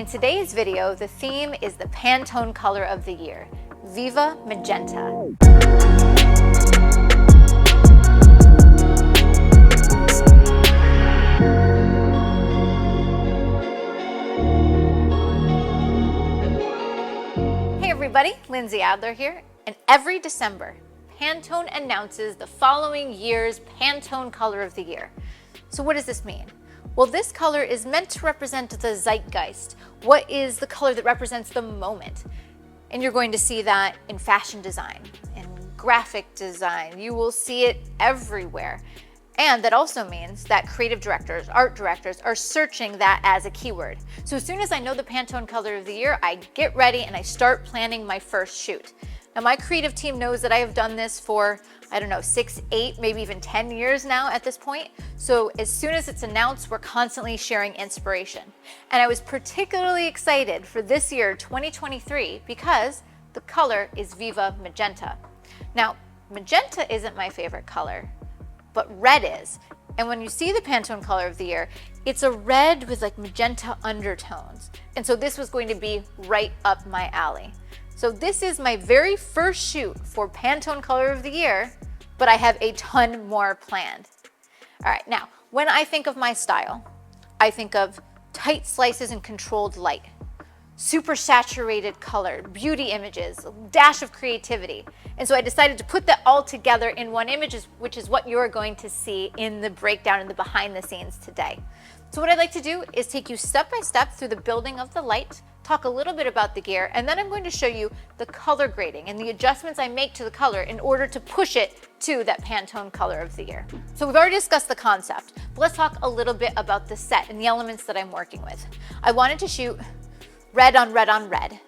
In today's video, the theme is the Pantone color of the year, Viva Magenta. Hey everybody, Lindsay Adler here, and every December, Pantone announces the following year's Pantone color of the year. So what does this mean? Well, this color is meant to represent the zeitgeist. What is the color that represents the moment? And you're going to see that in fashion design, in graphic design. You will see it everywhere. And that also means that creative directors, art directors are searching that as a keyword. So as soon as I know the Pantone color of the year, I get ready and I start planning my first shoot. Now my creative team knows that I have done this for, 6, 8, maybe even 10 years now at this point. So as soon as it's announced, we're constantly sharing inspiration. And I was particularly excited for this year, 2023, because the color is Viva Magenta. Now, magenta isn't my favorite color, but red is. And when you see the Pantone color of the year, it's a red with like magenta undertones. And so this was going to be right up my alley. So this is my very first shoot for Pantone color of the year, but I have a ton more planned. All right, now, when I think of my style, I think of tight slices and controlled light, super saturated color, beauty images, a dash of creativity. And so I decided to put that all together in one image, which is what you're going to see in the breakdown and the behind the scenes today. So what I'd like to do is take you step by step through the building of the light, talk a little bit about the gear, and then I'm going to show you the color grading and the adjustments I make to the color in order to push it to that Pantone color of the year. So we've already discussed the concept, but let's talk a little bit about the set and the elements that I'm working with. I wanted to shoot red on red on red,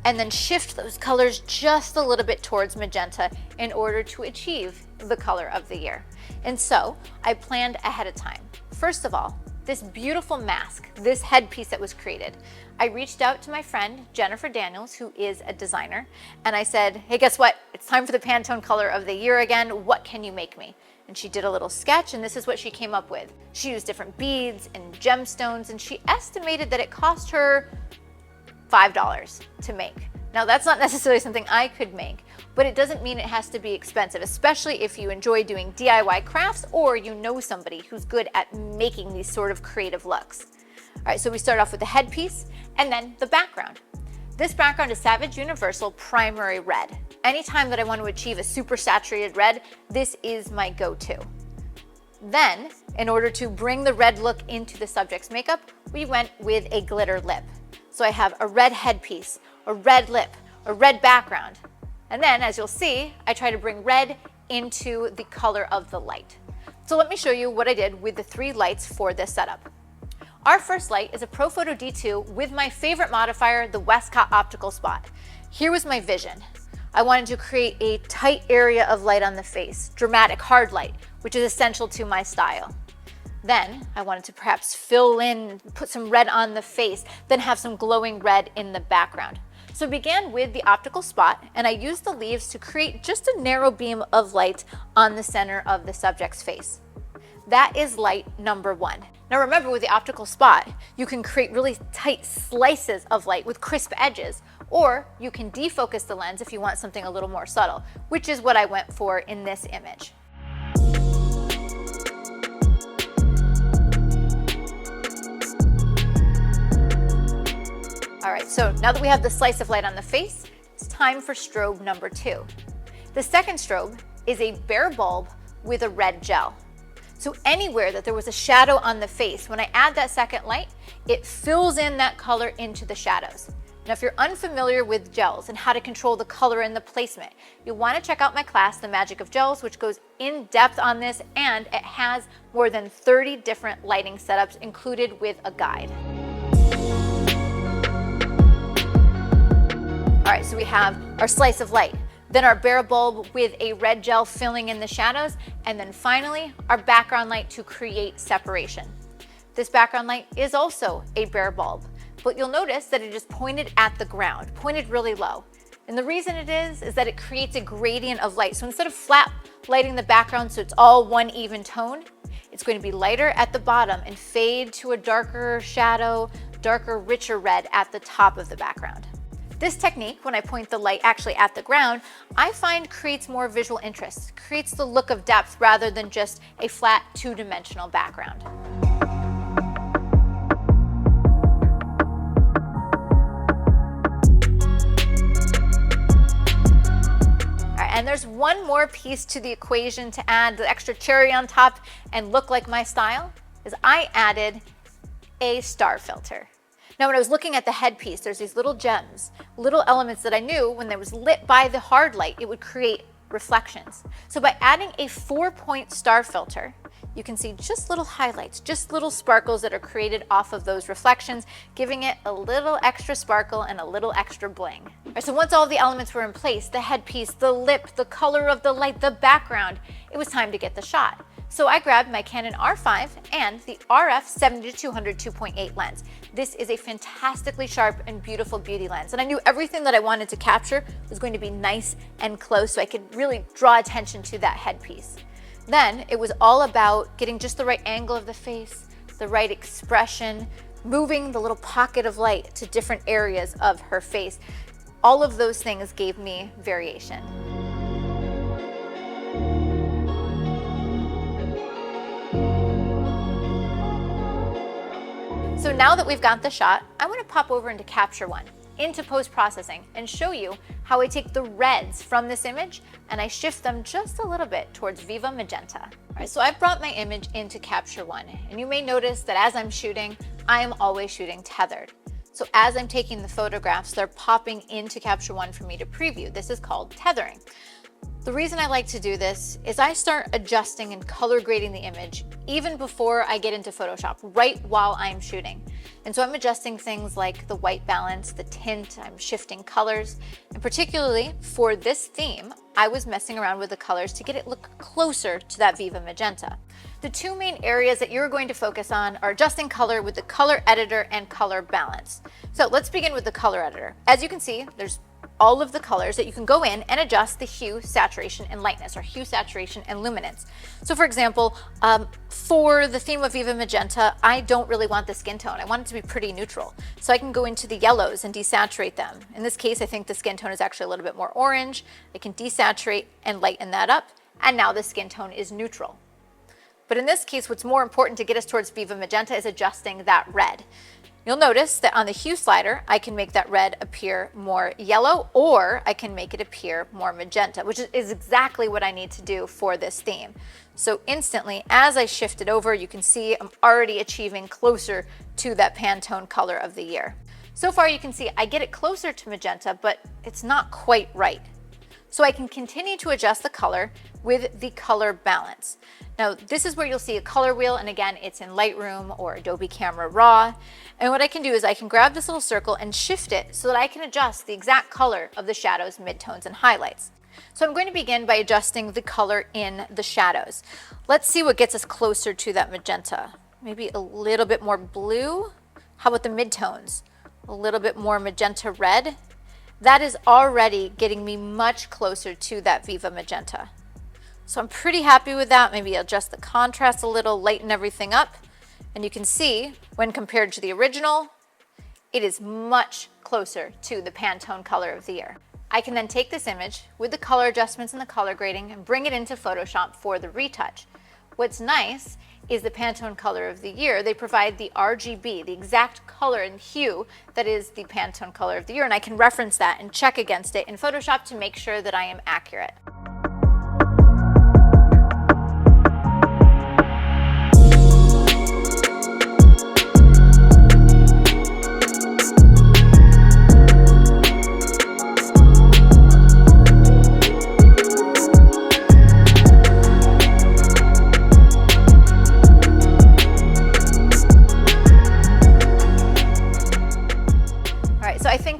and then shift those colors just a little bit towards magenta in order to achieve the color of the year. And so I planned ahead of time. First of all, this beautiful mask, this headpiece that was created, I reached out to my friend, Jennifer Daniels, who is a designer, and I said, hey, guess what? It's time for the Pantone color of the year again. What can you make me? And she did a little sketch, and this is what she came up with. She used different beads and gemstones, and she estimated that it cost her $5 to make. Now that's not necessarily something I could make, but it doesn't mean it has to be expensive, especially if you enjoy doing DIY crafts or you know somebody who's good at making these sort of creative looks. All right, so we start off with the headpiece and then the background. This background is Savage Universal Primary Red. Anytime that I want to achieve a super saturated red, this is my go-to. Then, in order to bring the red look into the subject's makeup, we went with a glitter lip. So I have a red headpiece, a red lip, a red background. And then, as you'll see, I try to bring red into the color of the light. So let me show you what I did with the 3 lights for this setup. Our first light is a Profoto D2 with my favorite modifier, the Westcott Optical Spot. Here was my vision. I wanted to create a tight area of light on the face, dramatic, hard light, which is essential to my style. Then I wanted to perhaps fill in, put some red on the face, then have some glowing red in the background. So I began with the optical spot, and I used the leaves to create just a narrow beam of light on the center of the subject's face. That is light number 1. Now remember, with the optical spot, you can create really tight slices of light with crisp edges, or you can defocus the lens if you want something a little more subtle, which is what I went for in this image. All right, so now that we have the slice of light on the face, it's time for strobe number 2. The second strobe is a bare bulb with a red gel. So anywhere that there was a shadow on the face, when I add that second light, it fills in that color into the shadows. Now, if you're unfamiliar with gels and how to control the color and the placement, you'll want to check out my class, The Magic of Gels, which goes in depth on this, and it has more than 30 different lighting setups included with a guide. All right, so we have our slice of light, then our bare bulb with a red gel filling in the shadows, and then finally our background light to create separation. This background light is also a bare bulb, but you'll notice that it is pointed at the ground, pointed really low. And the reason it is that it creates a gradient of light. So instead of flat lighting the background so it's all one even tone, it's going to be lighter at the bottom and fade to a darker shadow, darker, richer red at the top of the background. This technique, when I point the light actually at the ground, I find creates more visual interest, creates the look of depth rather than just a flat two-dimensional background. And there's one more piece to the equation to add the extra cherry on top and look like my style, is I added a star filter. Now, when I was looking at the headpiece, there's these little gems, little elements that I knew when it was lit by the hard light, it would create reflections. So by adding a 4-point star filter, you can see just little highlights, just little sparkles that are created off of those reflections, giving it a little extra sparkle and a little extra bling. All right, so once all the elements were in place, the headpiece, the lip, the color of the light, the background, it was time to get the shot. So I grabbed my Canon R5 and the RF 70-200 2.8 lens. This is a fantastically sharp and beautiful beauty lens, and I knew everything that I wanted to capture was going to be nice and close so I could really draw attention to that headpiece. Then it was all about getting just the right angle of the face, the right expression, moving the little pocket of light to different areas of her face. All of those things gave me variation. So now that we've got the shot, I want to pop over into Capture One, into post-processing, and show you how I take the reds from this image and I shift them just a little bit towards Viva Magenta. All right, so I've brought my image into Capture One, and you may notice that as I'm shooting, I am always shooting tethered. So as I'm taking the photographs, they're popping into Capture One for me to preview. This is called tethering. The reason I like to do this is I start adjusting and color grading the image even before I get into Photoshop, right while I'm shooting. And so I'm adjusting things like the white balance, the tint, I'm shifting colors, and particularly for this theme, I was messing around with the colors to get it look closer to that Viva Magenta. The two main areas that you're going to focus on are adjusting color with the color editor and color balance. So let's begin with the color editor. As you can see, there's all of the colors that you can go in and adjust the hue, saturation, and lightness, or hue, saturation, and luminance. So for example, for the theme of Viva Magenta, I don't really want the skin tone. I want it to be pretty neutral. So I can go into the yellows and desaturate them. In this case, I think the skin tone is actually a little bit more orange. I can desaturate and lighten that up, and now the skin tone is neutral. But in this case, what's more important to get us towards Viva Magenta is adjusting that red. You'll notice that on the hue slider, I can make that red appear more yellow, or I can make it appear more magenta, which is exactly what I need to do for this theme. So instantly, as I shift it over, you can see I'm already achieving closer to that Pantone color of the year. So far, you can see I get it closer to magenta, but it's not quite right. So I can continue to adjust the color with the color balance. Now, this is where you'll see a color wheel, and again, it's in Lightroom or Adobe Camera Raw. And what I can do is I can grab this little circle and shift it so that I can adjust the exact color of the shadows, midtones, and highlights. So I'm going to begin by adjusting the color in the shadows. Let's see what gets us closer to that magenta. Maybe a little bit more blue. How about the midtones? A little bit more magenta red. That is already getting me much closer to that Viva Magenta. So I'm pretty happy with that. Maybe adjust the contrast a little, lighten everything up. And you can see, when compared to the original, it is much closer to the Pantone color of the year. I can then take this image with the color adjustments and the color grading and bring it into Photoshop for the retouch. What's nice is the Pantone color of the year. They provide the RGB, the exact color and hue that is the Pantone color of the year, and I can reference that and check against it in Photoshop to make sure that I am accurate.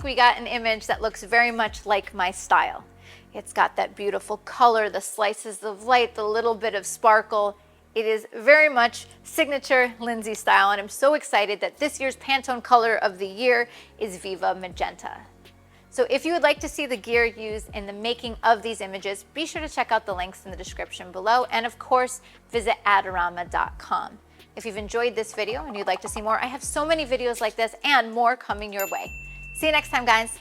We got an image that looks very much like my style. It's got that beautiful color, the slices of light, the little bit of sparkle. It is very much signature Lindsay style, and I'm so excited that this year's Pantone color of the year is Viva Magenta. So if you would like to see the gear used in the making of these images, be sure to check out the links in the description below, and of course, visit Adorama.com. If you've enjoyed this video and you'd like to see more, I have so many videos like this and more coming your way. See you next time, guys.